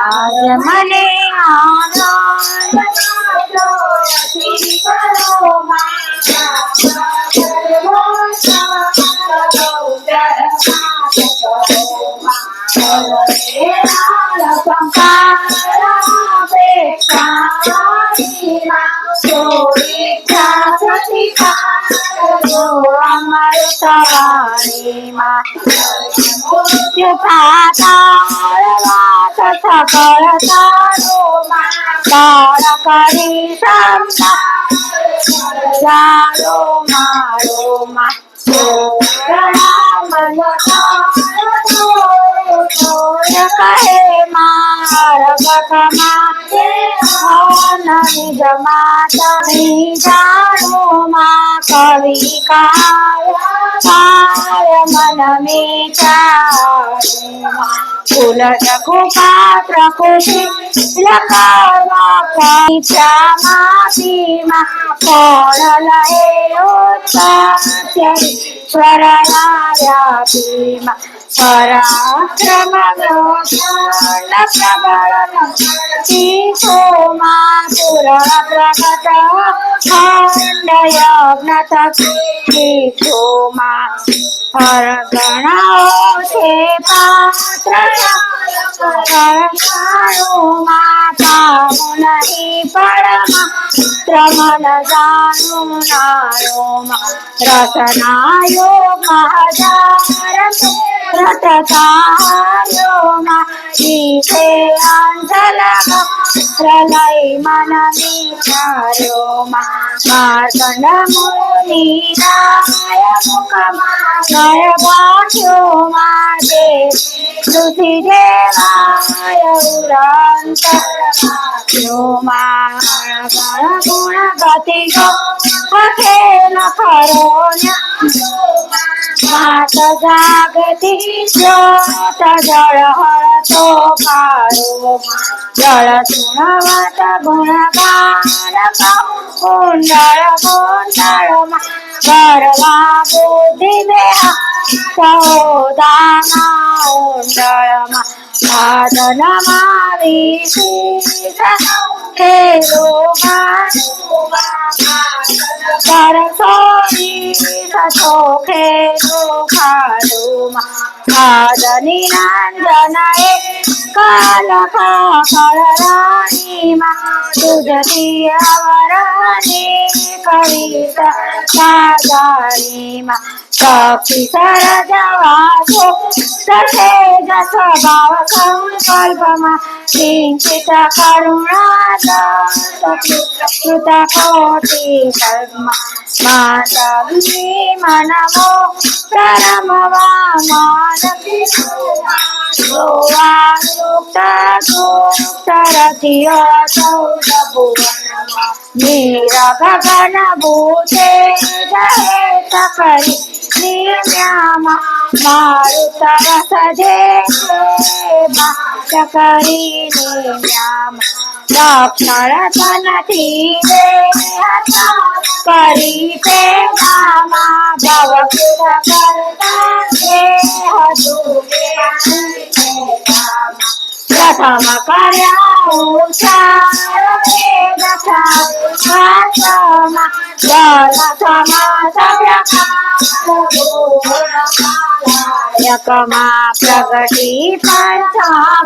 આજ મને આનંદ અમારું સવાણીમાં વાત સકળ તારોમાં કરી જાલો મારોમાં કહે મારા જમાતા જાણોમાં કવિ કાય મન મેચારોમાં ફૂલ રઘુ પાત્ર ખુશી લખાવા પીમાં ફળ લહે સ્વરાયા પરાક્રમ પ્રબળ શીખોમાં પુરણ પ્રગટ ખંડ યજ્ઞ શીખોમાં હરગણાઓ છે પાત્ર કામું નહીં પરમા ત્રમન જાનું નારોમાં રસનાયો મહજાર રટતાયોમાં શીખે અંજલગ પ્રલય મન વિચાર્યોમાં માર્કંડ મુનિ નાય મુખમાં નય વાક્યોમાં જે તુસી દેવાય ઉરંત વાક્યોમાં ગુણ ગતિ અખેલ ખરો માત જાગતી જ્યોત જળ હળતો પારો જળ સુણવત ગુણગાન કુંડળ કુંડળમાં કરવા બુદ્ધિ દેહ સૌદાના ઉંડળમાં સાધનમાં વિશેષ ખેલો સરસોની સચોખે ખાડોમાં ખાદની નાંદનાએ કાલખા કળરાણીમાં તુજતી અવરની કવિત સાગારીમાં સખી સરજવાસો સખે જસ ભાવ સંકલ્પમાં કિંચિત કરુણા કૃત કોટી કલ્પમાં માતવી મનમો પરમવા માનવી ગોવાયુક્ત ગુપ્ત રતિય ચૌદ ભુવનમાં નીર ગગન ભૂતે જય કરી નિમ્યામાં મારુત વસજે બાટ કરી નિમ્યામાં દક્ષિણ તનથી કરી પેદામાં ભવકૃત કરતા પ્રથમ કર્યા ઉચ્ચાર વેદમાં યકમાં પ્રગટી પંચભૂતાવર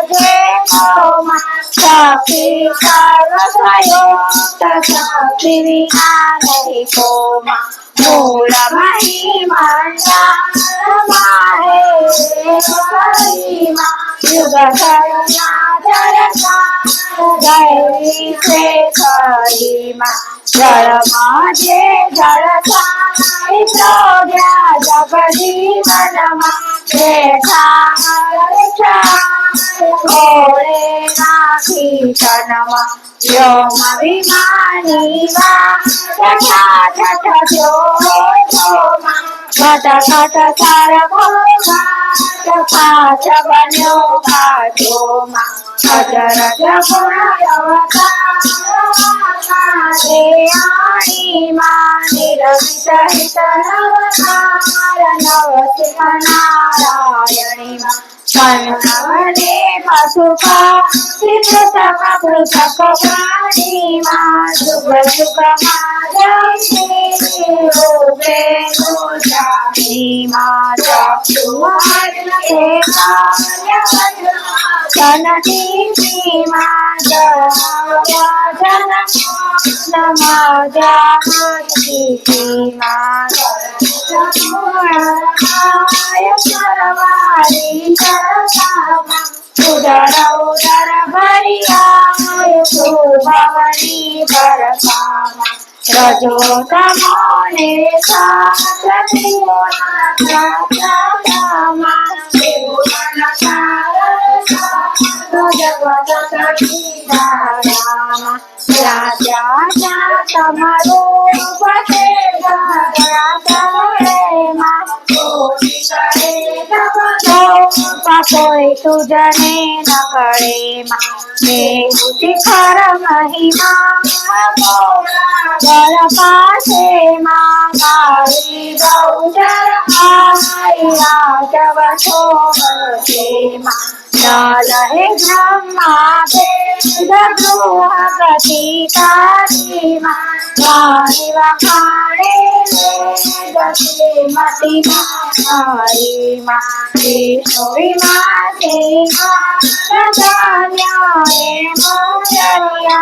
સર્વદેવોમાં સખી સર્વસ્વયોક્ત શક્તિ વિનાનૈકોમાં મૂળ મહિમંડામાહે યુગ ગૈરી શેખરીમાં જળમાં જે જળસાઈ જગજીવનમાં ઘોડે નાખી તનમાં વ્યોમ વિમાની ઘટ ઘટ સારભો ઘાટ બન્યો ઘાટોમાં અજરજ ગુણ નિરવિત હિત नारायणी कर्णवने पशुका पृथक पृथक प्राणी जुग जुग रूपे गोचारी जनती जन नमजाती सरवारी उदर उदर भरियाय भवनी परकामा रजो तमोने सात्रियोमा राजा तमरो पते कोई तुझने न करे शिखर महिमा गर पासे गाई गौचर राजव सोमते न लहे ब्रह्मा गति कारी वाणी वखाणे गति मति मारी विष्णु विमाते न्याय मोचरिया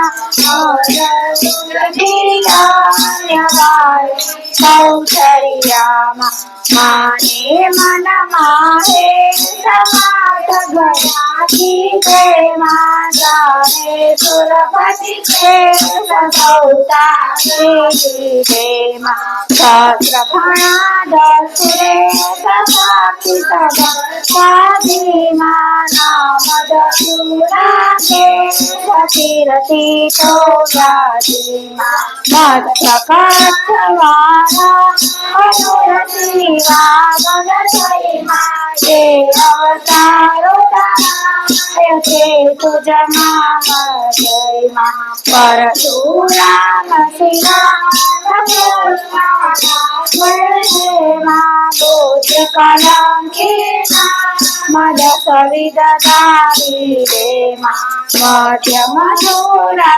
कौचरिया माने मन माहे समात गयाती के माने सुरपति के सौता के सहस्र फणा दसुरे ससाक्षी सदी नाम दसुरा के सतीरती तो जाती मत्स्य कच्छवारा अनुरति वागन ये अवतारो तारे तुझ परशुराम गोत्र कलंकी मद सविदारी रे मध्य मधुरा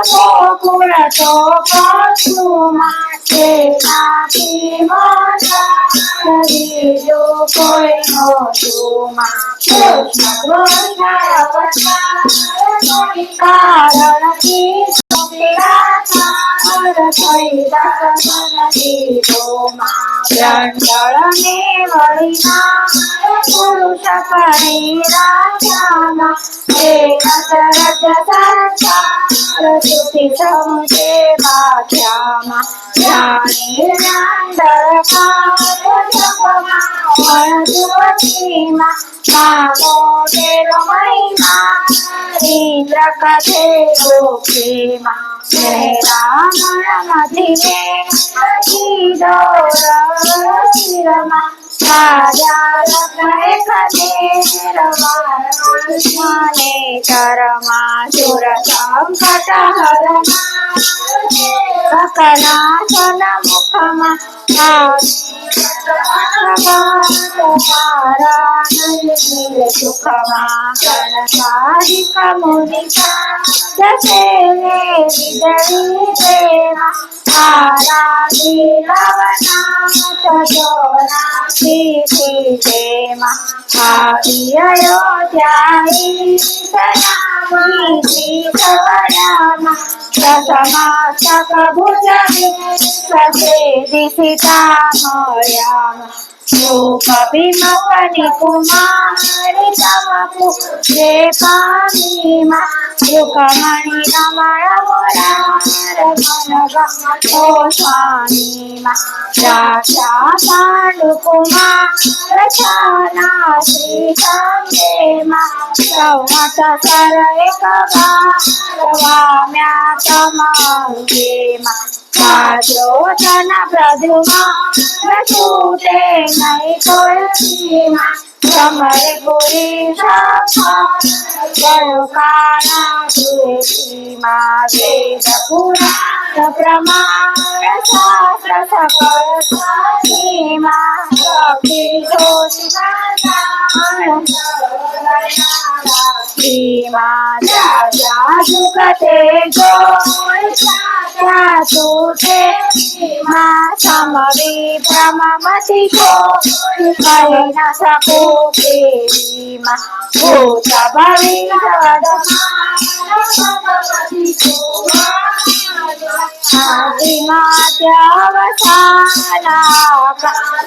गोकुल तो पशुमा जो कोई हो तुमा कारण की ने वरिना पुरुष परिराजाना समुचे भाष्यामा जाने महिमा इंद्र कथे गोपेमा रामण मधि में राजा माने चरमा सुर संकट हरणा सकनाशन मुखमा सुखमा कनकादिक मुनिका जसे विदरी देवा आराधि लवना तजोना सीति देमा आदि अयोध्याई सनामी सवरामा दशमास्तक भुज ससे दिशिता मयामा रूप विमकनि कुमारी तमपु जे पामीमा युगमणि रमण मुरार मनगमो स्वामीमा राजा पाण्डुकुमार चाना श्री संगेमा सौमत सर एक वाम्या तमांगेमा साजोतन प्रद्युमा प्रसूते नई तुलसीमा समरे पुरी गयो काला तुलसीमा वेद पुराण प्रमाण शास्त्र सकल साधीमा માં જા જુગતે ગોળ્યા તૂટે માં સમવી બ્રહ્મમતી કોઈ કહી ન શકું કેવી માં ભૂત ભવિ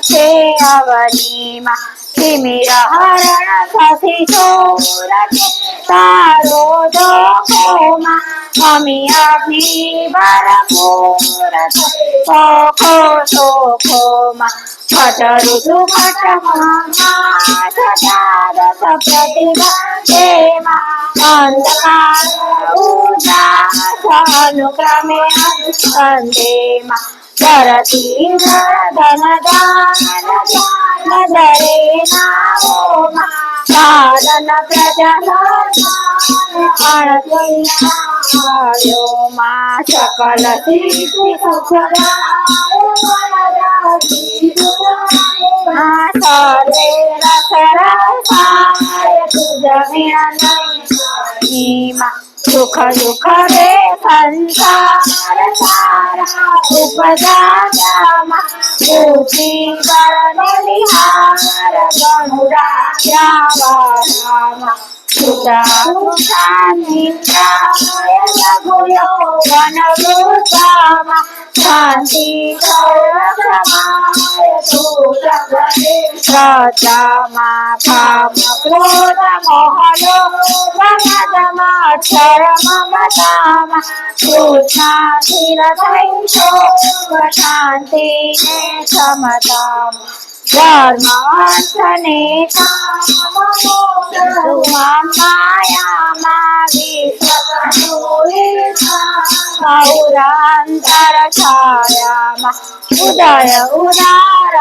છે અવનીમાં તિમિર હરણ સખી ચોરતે તારો દોખોમાં અમી અભિબર પૂર સોખો સોખોમાં પટરુ સુપટમાં સદારસ પ્રતિભા તેમાં અંધકાર ઉદાસ અનુક્રમે અંધેમાં ધરતી ધન દાન દરે નામોમાં સાધન પ્રજમાં સકલ સિદ્ધિ સર્વે રસરસાય તુજમિણમાં સુખ દુઃખ રે સંસાર સારા ઉપદાતામાં બુદ્ધિ બળ નિહાર ગણુરાયાવારામાં સુતા નિદ્રાય લઘુયો વનવૃતામાં શાંતિ સૌરસમાય શ્રદ્ધામાં કામ ક્રોધ મોહલો વનદમાક્ષર મમતામાં કૃષ્ણા ધીર થઈ શોભ શાંતિ ને સમતામાં ધર્મ અર્થ ને માયામાં ગૌરાંતર છાયામાં ઉદય ઉદાર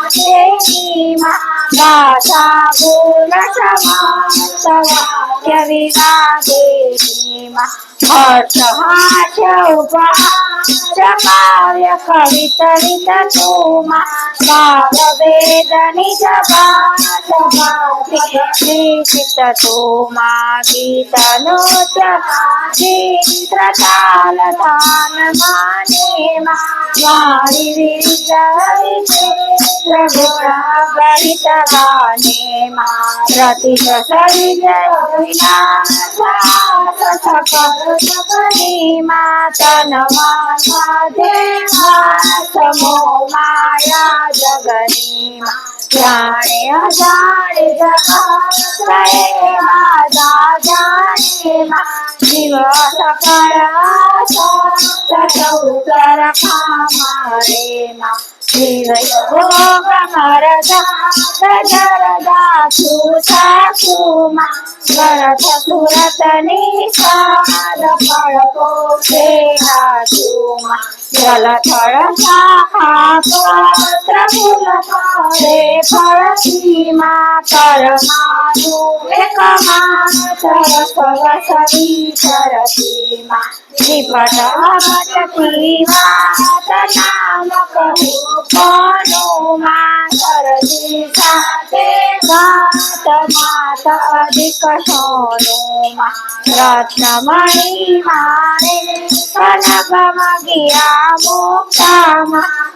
અનાદેવીમાં ગાથા ગુણ સમાપ્ત વિવાદેવીમાં હર્ષ હાસ્ય ઉપહાસ કાવ્ય કવિતરિત તુમાં ભાવ વેદ નિજ ભાષિત તુમાં ગીત નૃત્ય ચિત્ર તાલ ધાન માનેમાં વાણી વિરિય ગુણા ગણિત ગાનેમાં રતિક સવિજય વિનાશ સકળીમાં તનમાં સમો માયા જગનીમાં જાણે અજાણે જગા જાણેમાં જીવ સકળ સૌતર ખામારેમાં જીવ ભોગ મરદા જરદા સુસાસુમાં ગરથ સુરત નિષાદ ફળ પોતે હાસુમાં જલથળ શાખા પત્ર ફૂલ ફળે ફળસીમાં કરમાનું એકમાત્ર સવસવી સરસીમાં નિપટ અપટકી વાત નામ કહું કોનુમાં સરસી સાથે ગાત માત અધિક સોનુમાં રત્નમણી મારે કનકમ ગયા મુક્તામાં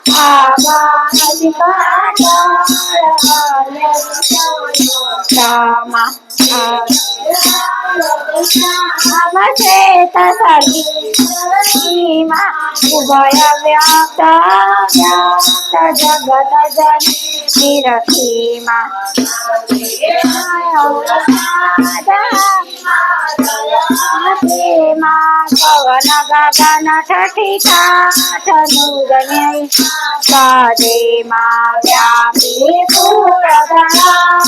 આમાં ઉભય વ્યાપ્ત જગત જની રખીમાં પવન ગગન ઠઠી ઠાઠ નુગન્ય સાદેમાં વ્યાપી પૂરગણાવમાં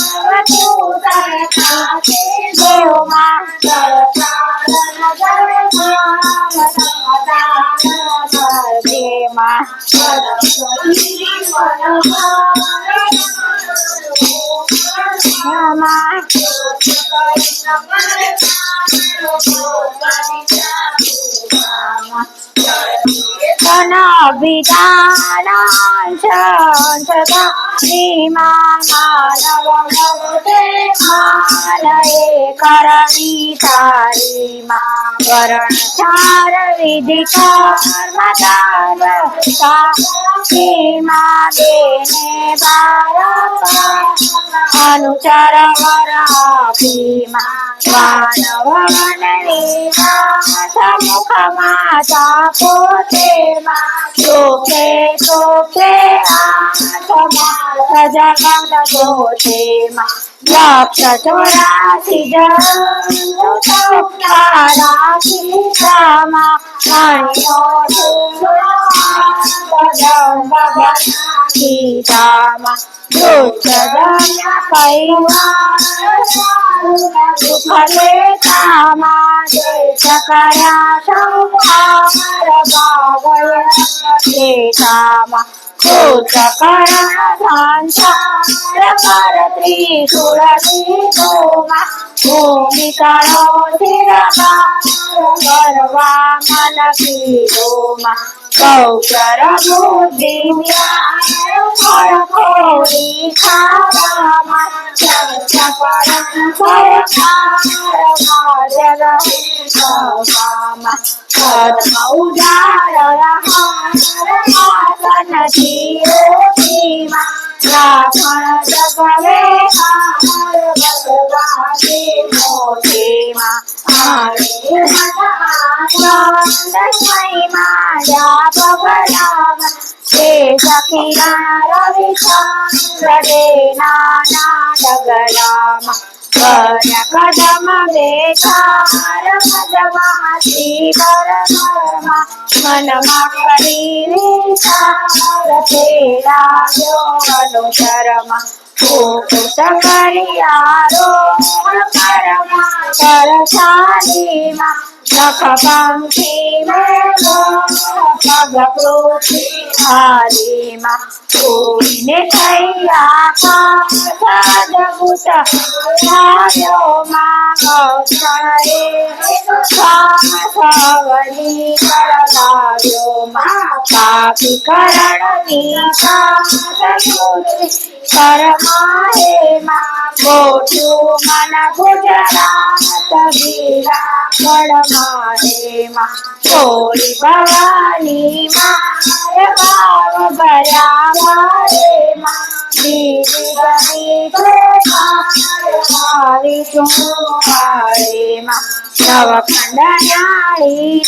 માનવ ભગતે માનએ કરણી તારી માં વરણ ચાર વિધિ કર્મ તારતા માં બેને બાર અનુચર વર આપી માનવ વનની મુખ માતા પોતે ચોકે ચોકે આત્મા જગત પોતે લક્ષ 84 રાખી રામા સીતામાં દુઃખ લેતામાં કર્યા સંહાર લેતામાં કૃત કરણ સંસાર ત્રિશુળ લીધોમાં ભૂમિ કરો કરવા મન પીરોમાં કૌશર બુદ્ધિ ખોરી ખાવામાં કદમ બેચાર મદમાતી પરમરમાં મનમાં કરી વિચાર તેરાવ્યો અનુસરમાં કુકુટ કરિયારો પરમાં કરશાલીમાં લખ પંખી મેળો પગ પૃથ્વી હારીમાં કોઈને થયા કાદભૂત ભાવ્યોમાં ગૌસળે સવની કરલાવ્યોમાં પાપી કરણની સાધુતિ પરમાહેમાં ગોઠું મન ગુજરાત ગીરા કળમાહેમાં ચોરી ભવાની માર ભાવ ભર્યા મારેમાં દીદી ગણી મારી ચુમારેમાં નવખંડ ન્યાળી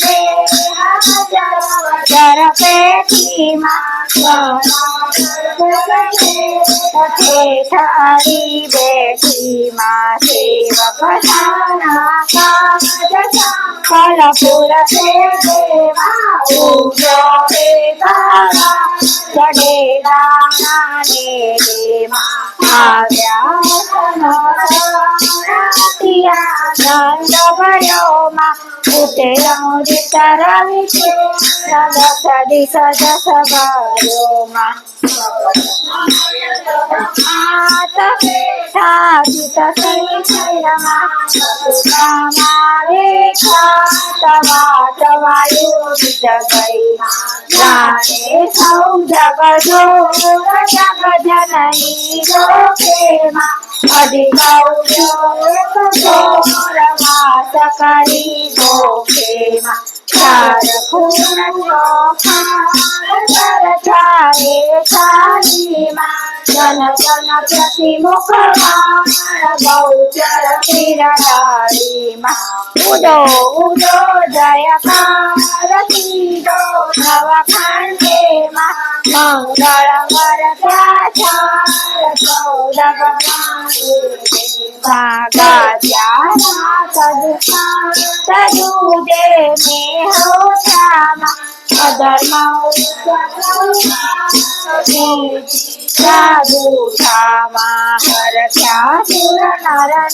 જર પેટીમાં ઠારી બેઠીમાં સેવક સાના ફલ ફૂલ સે દેવા ઉજો રે તારા ચડે દાણા ને દેમાં આવ્યા નંદ ભર્યોમાં ઉતર્યો રવિ છે દસ દિશ દસ ભર્યોમાં સૌ જગજો જગજનની લોકેમાં અધિગૌરવાસ કરી ગોખેમાં ચાર ખૂણ જન જન પ્રતિમુખ ગૌચર કિરણારીમાં ઉદો ઉદો જયકાર કીધો નવખંડેમાં મંગળ વરદાચાર 14 ભાગા સદુદે મેં હોશામાં અધર્મ સાધુ ધામા હરખ્યા સુર નરના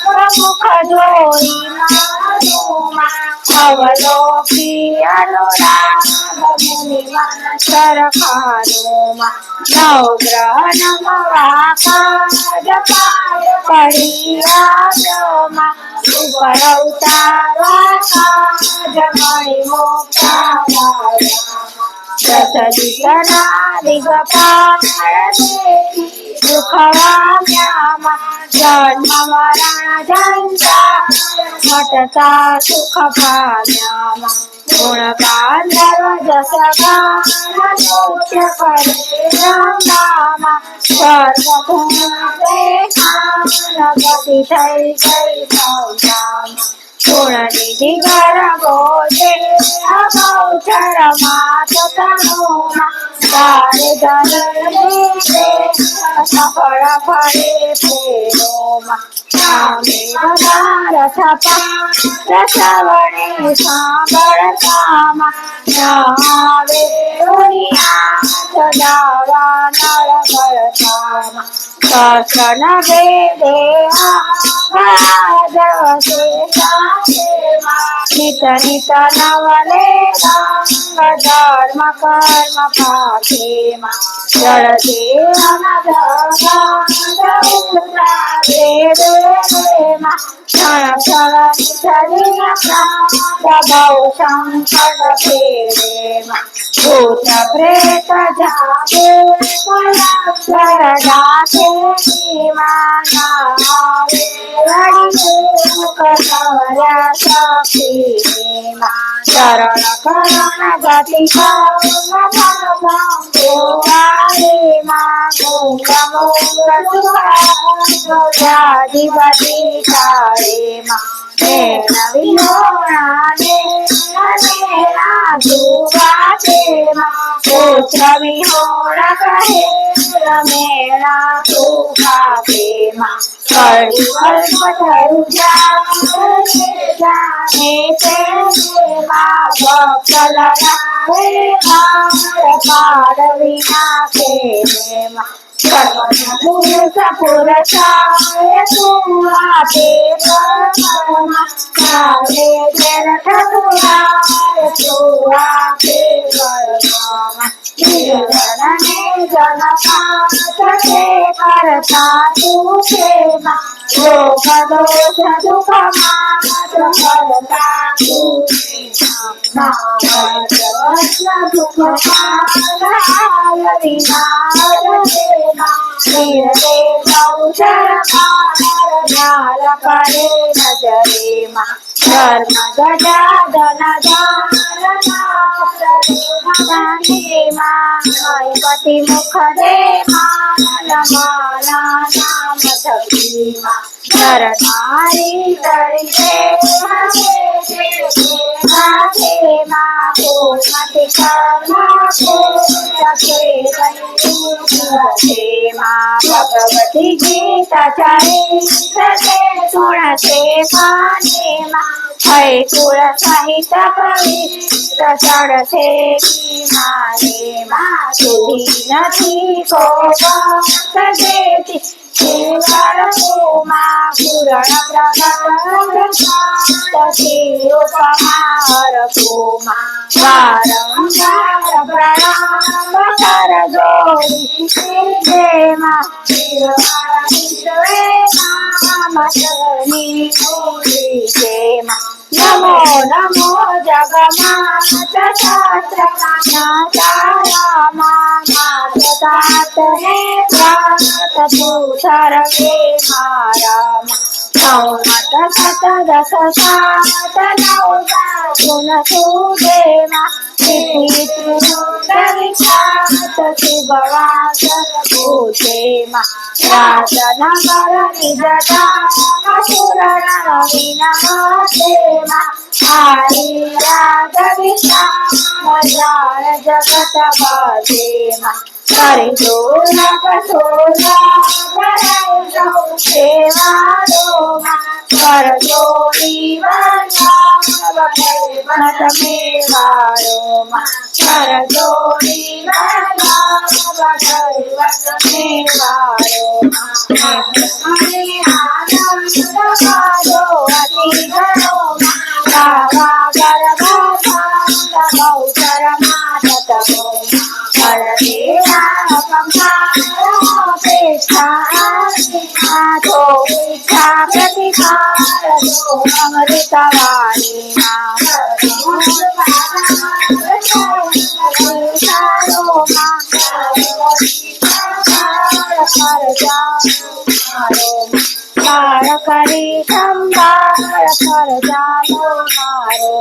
પ્રમુખ જોઈ મારુમાં અવલોકી અનુરાગ મુનિમાં સરખાનુમાં નવગ્રહ નમવા કાજ પાડ પડિયા ઉપર ઉતારવા જમણી મોક્ષાલયા સતજીતના દિગપાળ દેખી સુખવામ્યામાં જન્મ મરણ જંજાળ મટતા સુખ પામ્યામાં ગુણગાંધર્વ જસ ગાન નૃત્ય કરે રંગામાં ગતિ થઈ ગઈ સૌજામાં ગુણનિધિ ગરબો છે અગૌચર માત તનોમાં તારે ધરે સફળ ફળે ફેરોમાં સામે પદાર્થ પાર્થ સાંભળતામાં ન આવે સદાવા નળ કરતામાં સસન ભેદે નિત નિત નવલે ધર્મ કર્મ પાખેમાં જળ દેવમાં ક્ષણ ક્ષણ સંકટ ફેરેમાં ભૂત પ્રેત જાગે શરદાસે ચરણ કરણ ગતિ જાધિપતિ તારેમાં પુત્ર વિહોણ કહે રમેણા સુખા પ્રેમા કલ્પ થયું જાને તેમાં ભક્ત લગાવે પાર વિના પુરુષ પુરુષાય તું આપે કાલે જરઠ પુરાય તું આપે જનને જનપાત કે કરતા તું પ્રેમા લોક દોષ દુઃખ માત્ર કરતા તું દુઃખ ધર્મ ગજા ધનપતિ મુખ દે માલા નામ થકીમાં નર નારી તરીકે ભગવતી ગીતા ચારે સુણસે પાનેમાં હૈ કુળ સહિત પવિત્ર ચડશે મારે માં સુધી નથી કોપેતી પૂરણ પ્રગટ ઉપમાર કુમા વારંવાર પ્રણામ કર જોડી દેમાં નમો નમો જગમાત શાસ્ત્રમાત હે પ્રાત તું સર્વે મારા મત સત દસ સાત નવ ગુણ સુદેમાં સુભવાસ ભૂતેમાં રાતનગર નિજતા સુરવિનામાં આરિયાદ વિશાળ જગત બાધેમાં કરી દોલક સોલા સેવાડોમાં કરજો તમે વાળોમાં કરજો પ્રતિકાર અમૃતવાણી માં બાળ કરી સંભાળ ફરજાનો મારો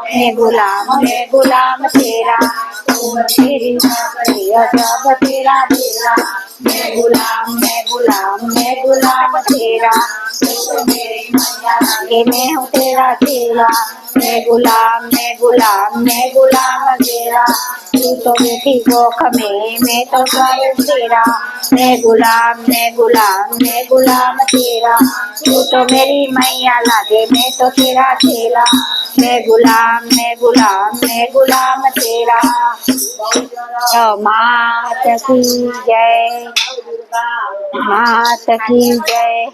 मैं गुलाम तेरा तुम तेरी नौकरी अजब तेरा तेरा मैं गुलाम तेरा तुम मेरी मैया लागे मैं हूँ तेरा तेरा मैं गुलाम तेरा तू तो बेटी गोख में मैं तो स्वयं तेरा मैं गुलाम तेरा तू तो मेरी मैया लागे मैं तो तेरा चेला मैं गुलाम तेरा मात की जय